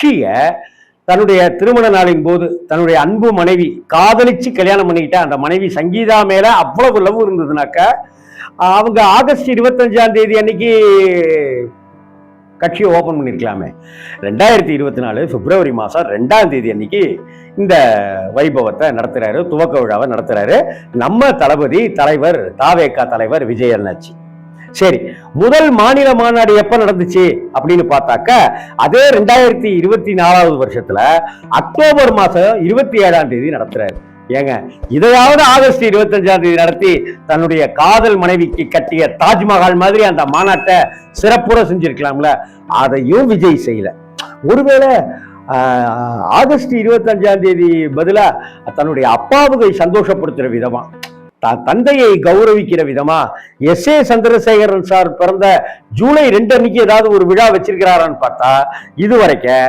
கட்சியை தன்னுடைய திருமண நாளின் போது தன்னுடைய அன்பு மனைவி காதலிச்சு கல்யாணம் பண்ணிக்கிட்ட அந்த மனைவி சங்கீதா மேல அவ்வளவு லவ் இருந்ததுனாக்க அவங்க ஆகஸ்ட் 25ஆம் தேதி அன்னைக்கு கட்சியை ஓபன் பண்ணிருக்கலாமே. 2024 பிப்ரவரி மாசம் 2ஆம் தேதி அன்னைக்கு இந்த வைபவத்தை நடத்துறாரு, துவக்க விழாவை நடத்துறாரு நம்ம தளபதி தலைவர் தாவேகா தலைவர் விஜய் அண்ணாச்சி. சரி, முதல் மாநில மாநாடு எப்ப நடந்துச்சு அப்படின்னு பார்த்தாக்க அதே 2024 வருஷத்துல அக்டோபர் மாசம் 27ஆம் தேதி நடத்துறாரு. ஏங்க, இதையாவது ஆகஸ்ட் 25ஆம் தேதி நடத்தி தன்னுடைய காதல் மனைவிக்கு கட்டிய தாஜ்மஹால் மாதிரி அந்த மாநாட்டை சிறப்புற செஞ்சிருக்கலாம்ல, அதையும் விஜய் செய்யல. ஒருவேளை ஆகஸ்ட் 25ஆம் தேதி பதிலா தன்னுடைய அப்பாவுக்கு சந்தோஷப்படுத்துற விதமா, தந்தையை கௌரவிக்கிற விதமா எஸ்.ஏ. சந்திரசேகரன் சார் பிறந்த ஜூலை 2 அன்னைக்கு ஏதாவது ஒரு விழா வச்சிருக்கிறாரான்னு பார்த்தா இதுவரைக்கும்